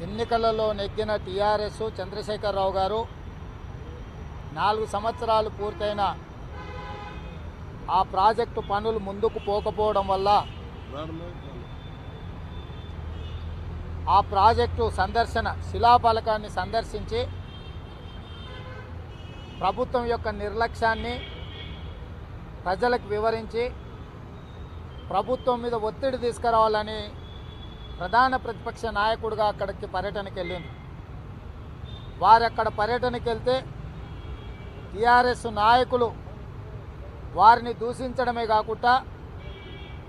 ఎన్నికలలో నెగ్గిన టీఆర్ఎస్ చంద్రశేఖరరావు గారు 4 సంవత్సరాలు పూర్తయిన ఆ ప్రాజెక్టు పనులు ముందుకు పోకపోవడం వల్ల ఆ ప్రాజెక్టు శిలాఫలకాన్ని సందర్శించి ప్రభుత్వం యొక్క నిర్లక్ష్యాన్ని ప్రజలకు వివరించి ప్రభుత్వం మీద ఒత్తిడి తీసుకురావాలని ప్రధాన ప్రతిపక్ష నాయకుడిగా అక్కడికి పర్యటనకు వెళ్ళింది. వారు అక్కడ పర్యటనకు వెళ్తే టీఆర్ఎస్ నాయకులు వారిని దూషించడమే కాకుండా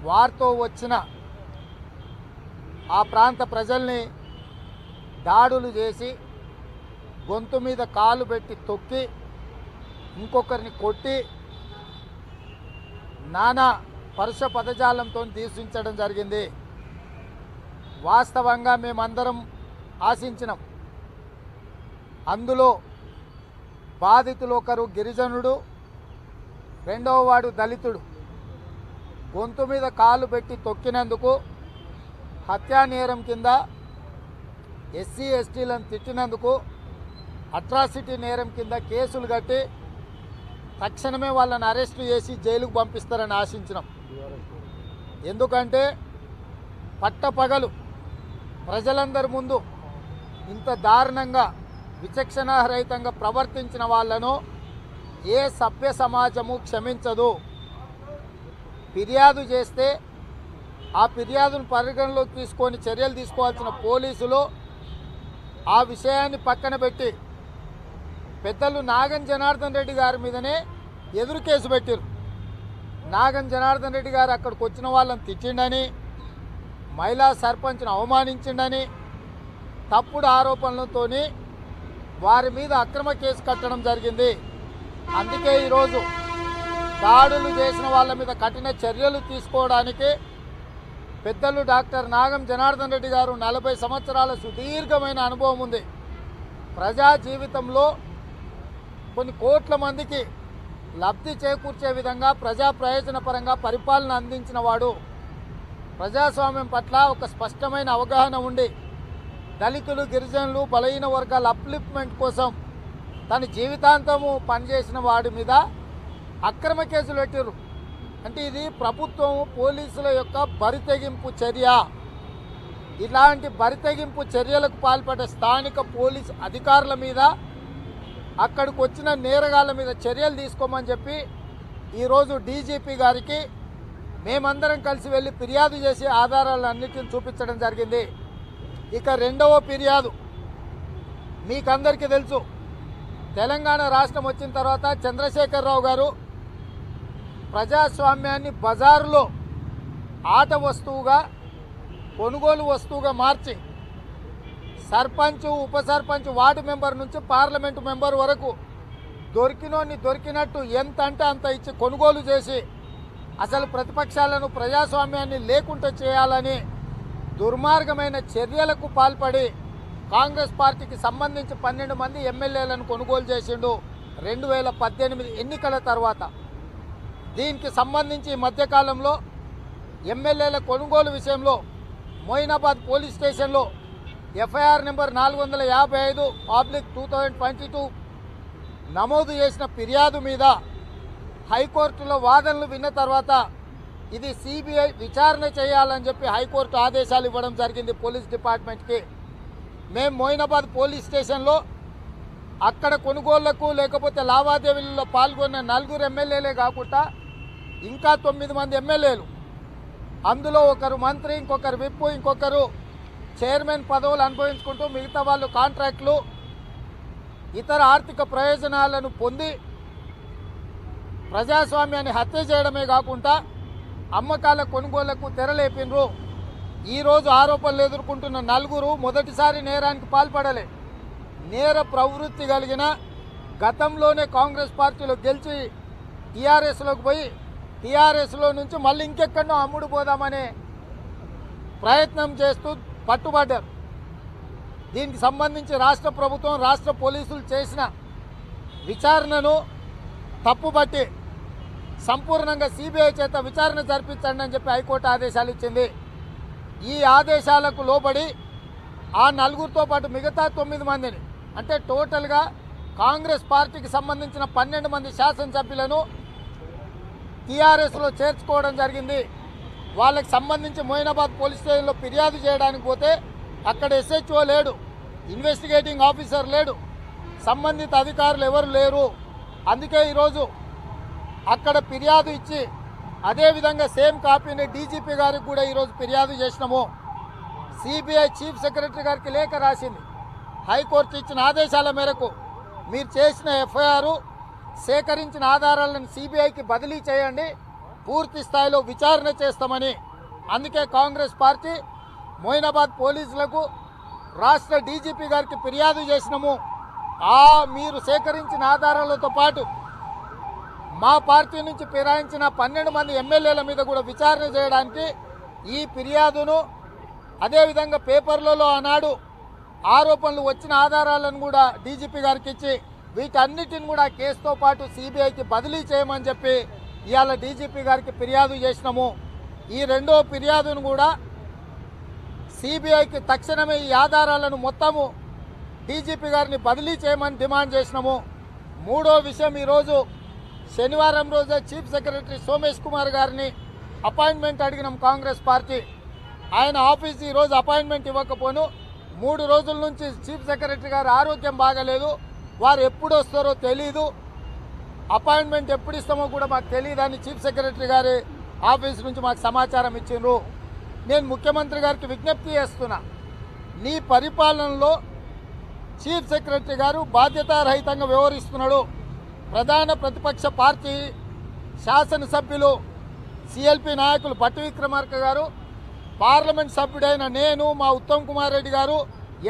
వారితో వచ్చిన ఆ ప్రాంత ప్రజల్ని దాడులు చేసి గొంతు మీద కాలు పెట్టి తొక్కి ఇంకొకరిని కొట్టి నానా పరుష పదజాలంతో దూషించడం జరిగింది. వాస్తవంగా మేమందరం ఆశించినాం. అందులో బాధితులు ఒకరు గిరిజనుడు, రెండవ వాడు దళితుడు. గొంతు మీద కాలు పెట్టి తొక్కినందుకు హత్యా నేరం కింద, ఎస్సీ ఎస్టీలను తిట్టినందుకు అట్రాసిటీ నేరం కింద కేసులు కట్టి తక్షణమే వాళ్ళని అరెస్టు చేసి జైలుకు పంపిస్తారని ఆశించినాం. ఎందుకంటే పట్టపగలు ప్రజలందరి ముందు ఇంత దారుణంగా విచక్షణారహితంగా ప్రవర్తించిన వాళ్లను ఏ సభ్య సమాజము క్షమించదు. ఫిర్యాదు చేస్తే ఆ ఫిర్యాదును పరిగణలోకి తీసుకొని చర్యలు తీసుకోవాల్సిన పోలీసులు ఆ విషయాన్ని పక్కన పెట్టి పెద్దలు నాగం జనార్దన్ రెడ్డి గారి మీదనే ఎదురు కేసు పెట్టారు. నాగం జనార్దన్ రెడ్డి గారు అక్కడికి వచ్చిన వాళ్ళని తిట్టిండని, మహిళా సర్పంచ్ను అవమానించిండని తప్పుడు ఆరోపణలతో వారి మీద అక్రమ కేసు కట్టడం జరిగింది. అందుకే ఈరోజు దాడులు చేసిన వాళ్ళ మీద కఠిన చర్యలు తీసుకోవడానికి పెద్దలు డాక్టర్ నాగం జనార్దన్ రెడ్డి గారు 40 సంవత్సరాల సుదీర్ఘమైన అనుభవం ఉంది. ప్రజా జీవితంలో కొన్ని కోట్ల మందికి లబ్ధి చేకూర్చే విధంగా ప్రజా ప్రయోజనపరంగా పరిపాలన అందించిన వాడు. ప్రజాస్వామ్యం పట్ల ఒక స్పష్టమైన అవగాహన ఉండి దళితులు, గిరిజనులు, బలహీన వర్గాల అప్లిఫ్ట్మెంట్ కోసం తన జీవితాంతము పనిచేసిన వాడి మీద అక్రమ కేసులు పెట్టారు. అంటే ఇది ప్రభుత్వం పోలీసుల యొక్క బరితెగింపు చర్య. ఇలాంటి బరితెగింపు చర్యలకు పాల్పడే స్థానిక పోలీసు అధికారుల మీద, అక్కడికి వచ్చిన నేరగాళ్ల మీద చర్యలు తీసుకోమని చెప్పి ఈరోజు డీజీపీ గారికి మేమందరం కలిసి వెళ్ళి ఫిర్యాదు చేసి ఆధారాలన్నిటిని చూపించడం జరిగింది. ఇక రెండవ ఫిర్యాదు మీకందరికీ తెలుసు. తెలంగాణ రాష్ట్రం వచ్చిన తర్వాత చంద్రశేఖరరావు గారు ప్రజాస్వామ్యాన్ని బజారులో ఆట వస్తువుగా, కొనుగోలు వస్తువుగా మార్చి సర్పంచ్, ఉప సర్పంచ్, వార్డు మెంబర్ నుంచి పార్లమెంటు మెంబర్ వరకు దొరికినోని దొరికినట్టు ఎంత అంటే అంత ఇచ్చి కొనుగోలు చేసి అసలు ప్రతిపక్షాలను, ప్రజాస్వామ్యాన్ని లేకుండా చేయాలని దుర్మార్గమైన చర్యలకు పాల్పడి కాంగ్రెస్ పార్టీకి సంబంధించి 12 మంది ఎమ్మెల్యేలను కొనుగోలు చేసిండు 2018 ఎన్నికల తర్వాత. దీనికి సంబంధించి మధ్యకాలంలో ఎమ్మెల్యేల కొనుగోలు విషయంలో మొయినాబాద్ పోలీస్ స్టేషన్లో ఎఫ్ఐఆర్ నెంబర్ 455/2022 నమోదు చేసిన ఫిర్యాదు మీద హైకోర్టులో వాదనలు విన్న తర్వాత ఇది సిబిఐ విచారణ చేయాలని చెప్పి హైకోర్టు ఆదేశాలు ఇవ్వడం జరిగింది పోలీస్ డిపార్ట్మెంట్కి. మేము మొయినాబాద్ పోలీస్ స్టేషన్లో అక్కడ కొనుగోళ్లకు లేకపోతే లావాదేవీలలో పాల్గొన్న 4 ఎమ్మెల్యేలే కాకుండా ఇంకా 9 మంది ఎమ్మెల్యేలు, అందులో ఒకరు మంత్రి, ఇంకొకరు విప్, ఇంకొకరు చైర్మన్ పదవులు అనుభవించుకుంటూ మిగతా వాళ్ళు కాంట్రాక్టులు, ఇతర ఆర్థిక ప్రయోజనాలను పొంది ప్రజాస్వామ్యాన్ని హత్య చేయడమే కాకుండా అమ్మకాల కొనుగోళ్లకు తెరలేపినరు. ఈరోజు ఆరోపణలు ఎదుర్కొంటున్న 4 మొదటిసారి నేరానికి పాల్పడలే. నేర ప్రవృత్తి కలిగిన, గతంలోనే కాంగ్రెస్ పార్టీలో గెలిచి టీఆర్ఎస్లోకి పోయి టీఆర్ఎస్లో నుంచి మళ్ళీ ఇంకెక్కడో అమ్ముడు పోదామనే ప్రయత్నం చేస్తూ పట్టుబడ్డారు. దీనికి సంబంధించి రాష్ట్ర ప్రభుత్వం, రాష్ట్ర పోలీసులు చేసిన విచారణను తప్పుబట్టి సంపూర్ణంగా సిబిఐ చేత విచారణ జరిపించండి అని చెప్పి హైకోర్టు ఆదేశాలు ఇచ్చింది. ఈ ఆదేశాలకు లోబడి ఆ నలుగురితో పాటు మిగతా 9 మందిని అంటే టోటల్గా కాంగ్రెస్ పార్టీకి సంబంధించిన 12 మంది శాసనసభ్యులను టీఆర్ఎస్లో చేర్చుకోవడం జరిగింది. వాళ్ళకి సంబంధించి మొయినాబాద్ పోలీస్ స్టేషన్లో ఫిర్యాదు చేయడానికి పోతే అక్కడ SHO లేడు, ఇన్వెస్టిగేటింగ్ ఆఫీసర్ లేడు, సంబంధిత అధికారులు ఎవరు లేరు. అందుకే ఈరోజు అక్కడ ఫిర్యాదు ఇచ్చి అదేవిధంగా సేమ్ కాపీని డీజీపీ గారికి కూడా ఈరోజు ఫిర్యాదు చేసినాము. సిబిఐ చీఫ్ సెక్రటరీ గారికి లేఖ రాసింది. హైకోర్టు ఇచ్చిన ఆదేశాల మేరకు మీరు చేసిన ఎఫ్ఐఆర్ సేకరించిన ఆధారాలను సిబిఐకి బదిలీ చేయండి, పూర్తి స్థాయిలో విచారణ చేస్తామని. అందుకే కాంగ్రెస్ పార్టీ మొయినాబాద్ పోలీసులకు రాష్ట్ర డీజీపీ గారికి ఫిర్యాదు చేసినాము. మీరు సేకరించిన ఆధారాలతో పాటు మా పార్టీ నుంచి ఫిరాయించిన 12 మంది ఎమ్మెల్యేల మీద కూడా విచారణ చేయడానికి ఈ ఫిర్యాదును అదేవిధంగా పేపర్లలో ఆనాడు ఆరోపణలు వచ్చిన ఆధారాలను కూడా డీజీపీ గారికి ఇచ్చి వీటన్నిటిని కూడా కేసుతో పాటు సిబిఐకి బదిలీ చేయమని చెప్పి ఇవాళ డీజీపీ గారికి ఫిర్యాదు చేసినాము. ఈ రెండో ఫిర్యాదును కూడా సిబిఐకి తక్షణమే ఈ ఆధారాలను మొత్తము డీజీపీ గారిని బదిలీ చేయమని డిమాండ్ చేసినాము. మూడో విషయం, ఈరోజు శనివారం రోజే చీఫ్ సెక్రటరీ సోమేష్ కుమార్ గారిని అపాయింట్మెంట్ అడిగినాం కాంగ్రెస్ పార్టీ. ఆయన ఆఫీస్ ఈరోజు అపాయింట్మెంట్ ఇవ్వకపోను 3 రోజుల నుంచి చీఫ్ సెక్రటరీ గారు ఆరోగ్యం బాగలేదు, వారు ఎప్పుడు వస్తారో తెలీదు, అపాయింట్మెంట్ ఎప్పుడు ఇస్తామో కూడా మాకు తెలియదని చీఫ్ సెక్రటరీ గారి ఆఫీస్ నుంచి మాకు సమాచారం ఇచ్చిండ్రు. నేను ముఖ్యమంత్రి గారికి విజ్ఞప్తి చేస్తున్నా, నీ పరిపాలనలో చీఫ్ సెక్రటరీ గారు బాధ్యతారహితంగా వ్యవహరిస్తున్నాడు. ప్రధాన ప్రతిపక్ష పార్టీ శాసనసభ్యులు సిఎల్పి నాయకులు భట్టి విక్రమార్క గారు, పార్లమెంట్ సభ్యుడైన నేను, మా ఉత్తమ్ కుమార్ రెడ్డి గారు,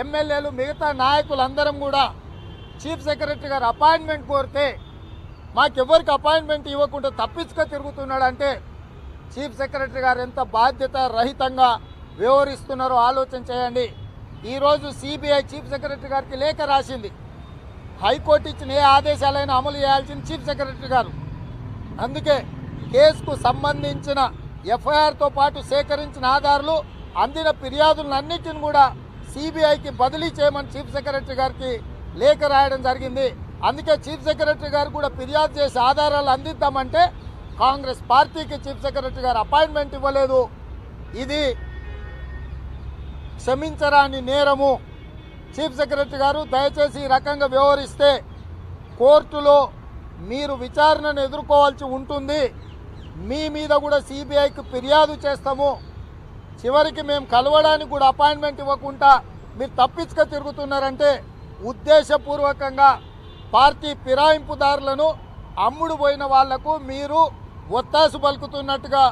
ఎమ్మెల్యేలు, మిగతా నాయకులందరం కూడా చీఫ్ సెక్రటరీ గారు అపాయింట్మెంట్ కోరితే మాకెవ్వరికి అపాయింట్మెంట్ ఇవ్వకుండా తప్పించుక తిరుగుతున్నాడంటే చీఫ్ సెక్రటరీ గారు ఎంత బాధ్యత రహితంగా వ్యవహరిస్తున్నారో ఆలోచన చేయండి. ఈరోజు సిబిఐ చీఫ్ సెక్రటరీ గారికి లేఖ రాసింది. హైకోర్టు ఇచ్చిన ఏ ఆదేశాలైనా అమలు చేయాల్సిన చీఫ్ సెక్రటరీ గారు. అందుకే కేసుకు సంబంధించిన ఎఫ్ఐఆర్తో పాటు సేకరించిన ఆధారాలు, అందిన ఫిర్యాదులన్నింటిని కూడా సిబిఐకి బదిలీ చేయమని చీఫ్ సెక్రటరీ గారికి లేఖ రాయడం జరిగింది. అందుకే చీఫ్ సెక్రటరీ గారు కూడా ఫిర్యాదు చేసి ఆధారాలు అందిద్దామంటే కాంగ్రెస్ పార్టీకి చీఫ్ సెక్రటరీ గారు అపాయింట్మెంట్ ఇవ్వలేదు. ఇది క్షమించరాని నేరము. చీఫ్ సెక్రటరీ గారు దయచేసి ఈ రకంగా వ్యవహరిస్తే కోర్టులో మీరు విచారణను ఎదుర్కోవాల్సి ఉంటుంది. మీ మీద కూడా సిబిఐకి ఫిర్యాదు చేస్తాము. చివరికి మేము కలవడానికి కూడా అపాయింట్మెంట్ ఇవ్వకుండా మీరు తప్పించుక తిరుగుతున్నారంటే ఉద్దేశపూర్వకంగా పార్టీ ఫిరాయింపుదారులను అమ్ముడు పోయిన వాళ్లకు మీరు ఒత్తాసు పలుకుతున్నట్టుగా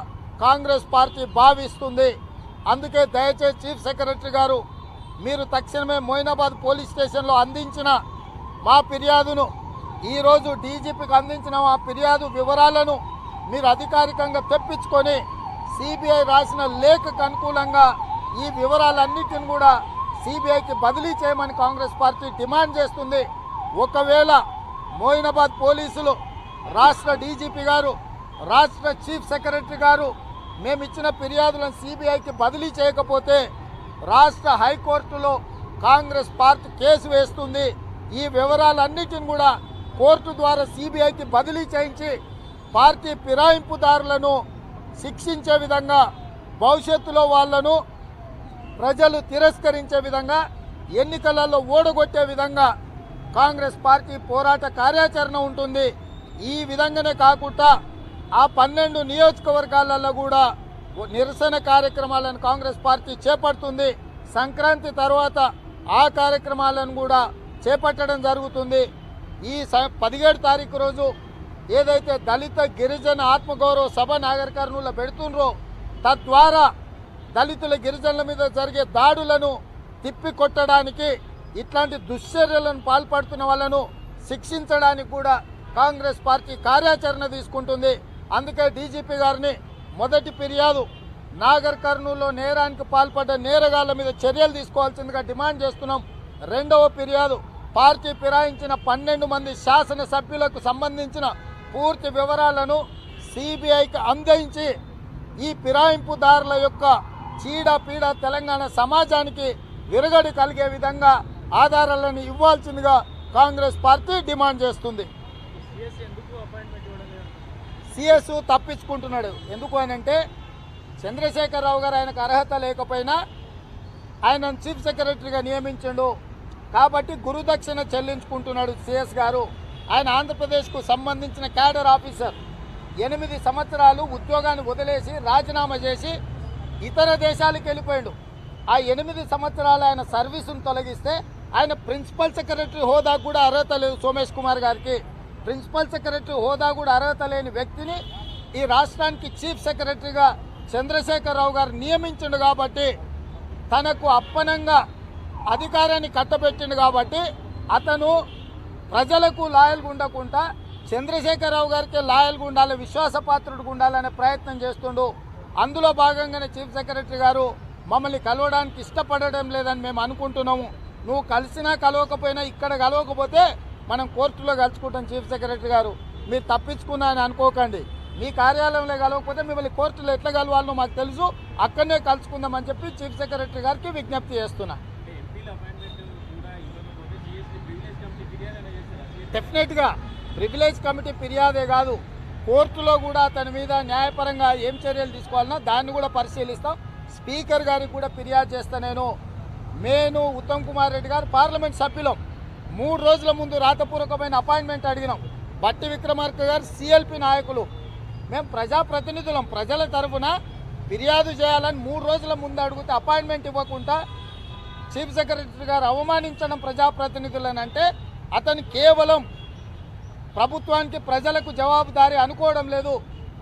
కాంగ్రెస్ పార్టీ భావిస్తుంది. అందుకే దయచేసి చీఫ్ సెక్రటరీ గారు మీరు తక్షణమే మొయినాబాద్ పోలీస్ స్టేషన్లో అందించిన మా ఫిర్యాదును, ఈరోజు డీజీపీకి అందించిన మా ఫిర్యాదు వివరాలను మీరు అధికారికంగా తెప్పించుకొని సిబిఐ రాసిన లేఖకు అనుకూలంగా ఈ వివరాలన్నిటిని కూడా సిబిఐకి బదిలీ చేయమని కాంగ్రెస్ పార్టీ డిమాండ్ చేస్తుంది. ఒకవేళ మొయినాబాద్ పోలీసులు, రాష్ట్ర డీజీపీ గారు, రాష్ట్ర చీఫ్ సెక్రటరీ గారు మేము ఇచ్చిన ఫిర్యాదులను సిబిఐకి బదిలీ చేయకపోతే రాష్ట్ర హైకోర్టులో కాంగ్రెస్ పార్టీ కేసు వేస్తుంది. ఈ వివరాలన్నిటిని కూడా కోర్టు ద్వారా సిబిఐకి బదిలీ చేయించి పార్టీ ఫిరాయింపుదారులను శిక్షించే విధంగా, భవిష్యత్తులో వాళ్లను ప్రజలు తిరస్కరించే విధంగా, ఎన్నికలలో ఓడగొట్టే విధంగా కాంగ్రెస్ పార్టీ పోరాట కార్యాచరణ ఉంటుంది. ఈ విధంగానే కాకుండా ఆ 12 నియోజకవర్గాలలో కూడా నిరసన కార్యక్రమాలను కాంగ్రెస్ పార్టీ చేపడుతుంది. సంక్రాంతి తర్వాత ఆ కార్యక్రమాలను కూడా చేపట్టడం జరుగుతుంది. ఈ 17 తారీఖు రోజు ఏదైతే దళిత గిరిజన ఆత్మగౌరవ సభ నాగర్ కర్నూలులో పెడుతుండ్రో, తద్వారా దళితుల గిరిజనుల మీద జరిగే దాడులను తిప్పికొట్టడానికి, ఇట్లాంటి దుశ్చర్యలను పాల్పడుతున్న వాళ్ళను శిక్షించడానికి కూడా కాంగ్రెస్ పార్టీ కార్యాచరణ తీసుకుంటుంది. అందుకే డీజీపీ గారిని మొదటి ఫిర్యాదు నాగర్ కర్నూలులో నేరానికి పాల్పడ్డ నేరగాళ్ల మీద చర్యలు తీసుకోవాల్సిందిగా డిమాండ్ చేస్తున్నాం. రెండవ ఫిర్యాదు పార్టీ ఫిరాయించిన 12 మంది శాసనసభ్యులకు సంబంధించిన పూర్తి వివరాలను సిబిఐకి అందించి ఈ ఫిరాయింపుదారుల యొక్క చీడపీడ తెలంగాణ సమాజానికి విరగడి కలిగే విధంగా ఆధారాలను ఇవ్వాల్సిందిగా కాంగ్రెస్ పార్టీ డిమాండ్ చేస్తుంది. సిఎస్ తప్పించుకుంటున్నాడు. ఎందుకు అనంటే చంద్రశేఖరరావు గారు ఆయనకు అర్హత లేకపోయినా ఆయనను చీఫ్ సెక్రటరీగా నియమించిండు కాబట్టి గురుదక్షిణ చెల్లించుకుంటున్నాడు సిఎస్ గారు. ఆయన ఆంధ్రప్రదేశ్కు సంబంధించిన క్యాడర్ ఆఫీసర్ 8 సంవత్సరాలు ఉద్యోగాన్ని వదిలేసి రాజీనామా చేసి ఇతర దేశాలకు వెళ్ళిపోయాడు. ఆ 8 సంవత్సరాలు ఆయన సర్వీసును తొలగిస్తే ఆయన ప్రిన్సిపల్ సెక్రటరీ హోదా కూడా అర్హత లేదు. సోమేష్ కుమార్ గారికి ప్రిన్సిపల్ సెక్రటరీ హోదా కూడా అర్హత లేని వ్యక్తిని ఈ రాష్ట్రానికి చీఫ్ సెక్రటరీగా చంద్రశేఖరరావు గారు నియమించిండు కాబట్టి, తనకు అప్పనంగా అధికారాన్ని కట్టబెట్టిండు కాబట్టి అతను ప్రజలకు లాయల్గా ఉండకుండా చంద్రశేఖరరావు గారికి లాయల్గా ఉండాలి, విశ్వాసపాత్రుడిగా ఉండాలనే ప్రయత్నం చేస్తుండు. అందులో భాగంగానే చీఫ్ సెక్రటరీ గారు మమ్మల్ని కలవడానికి ఇష్టపడడం లేదని మేము అనుకుంటున్నాము. నువ్వు కలిసినా కలవకపోయినా ఇక్కడ కలవకపోతే మనం కోర్టులో కలుసుకుంటాం చీఫ్ సెక్రటరీ గారు, మీరు తప్పించుకున్నా అని అనుకోకండి. మీ కార్యాలయంలో కలవకపోతే మిమ్మల్ని కోర్టులో ఎట్లా కలవాలో మాకు తెలుసు, అక్కడనే కలుసుకుందామని చెప్పి చీఫ్ సెక్రటరీ గారికి విజ్ఞప్తి చేస్తున్నా. డెఫినెట్గా ప్రివిలేజ్ కమిటీ ఫిర్యాదే కాదు, కోర్టులో కూడా అతని మీద న్యాయపరంగా ఏం చర్యలు తీసుకోవాలన్నా దాన్ని కూడా పరిశీలిస్తాం. స్పీకర్ గారికి కూడా ఫిర్యాదు చేస్తా. నేను ఉత్తమ్ కుమార్ రెడ్డి గారు పార్లమెంట్ సభ్యులం 3 రోజుల ముందు రాతపూర్వకమైన అపాయింట్మెంట్ అడిగినాం. బట్టి విక్రమార్క గారు సిఎల్పి నాయకులు, మేము ప్రజాప్రతినిధులం, ప్రజల తరఫున ఫిర్యాదు చేయాలని 3 రోజుల ముందు అడిగితే అపాయింట్మెంట్ ఇవ్వకుండా చీఫ్ సెక్రటరీ గారు అవమానించడం ప్రజాప్రతినిధులని అంటే అతను కేవలం ప్రభుత్వానికి ప్రజలకు జవాబుదారీ అనుకోవడం లేదు,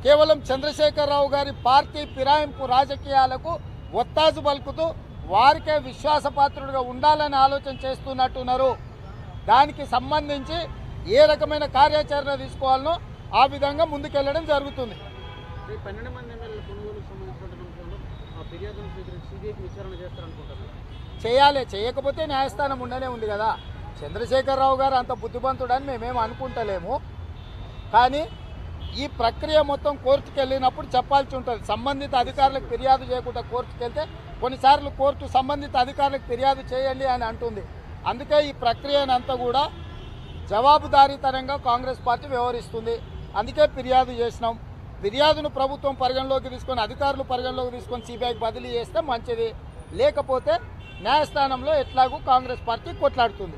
కేవలం చంద్రశేఖరరావు గారి పార్టీ ఫిరాయింపు రాజకీయాలకు ఒత్తాసు పలుకుతూ వారికే విశ్వాసపాత్రుడిగా ఉండాలని ఆలోచన చేస్తున్నట్టున్నారు. దానికి సంబంధించి ఏ రకమైన కార్యాచరణ తీసుకోవాలనో ఆ విధంగా ముందుకెళ్లడం జరుగుతుంది. 12 మంది ఎమ్మెల్యేల కొనుగోలుకు సంబంధించిన ఫిర్యాదును స్వీకరించి సిబిఐకి విచారణ చేస్తారనుకుంటున్నారు. చేయాలి, చేయకపోతే న్యాయస్థానం ఉండనే ఉంది కదా. చంద్రశేఖరరావు గారు అంత బుద్ధిమంతుడని మేమేం అనుకుంటలేము, కానీ ఈ ప్రక్రియ మొత్తం కోర్టుకు వెళ్ళినప్పుడు చెప్పాల్సి ఉంటుంది. సంబంధిత అధికారులకు ఫిర్యాదు చేయకుండా కోర్టుకు వెళ్తే కొన్నిసార్లు కోర్టు సంబంధిత అధికారులకు ఫిర్యాదు చేయండి అని అంటుంది. అందుకే ఈ ప్రక్రియనంతా కూడా జవాబుదారీతనంగా కాంగ్రెస్ పార్టీ వ్యవహరిస్తుంది. అందుకే ఫిర్యాదు చేసినాం. ఫిర్యాదును ప్రభుత్వం పరిగణలోకి తీసుకొని అధికారులు పరిగణలోకి తీసుకొని సిబిఐకి బదిలీ చేస్తే మంచిది, లేకపోతే న్యాయస్థానంలో ఎట్లాగూ కాంగ్రెస్ పార్టీ కొట్లాడుతుంది.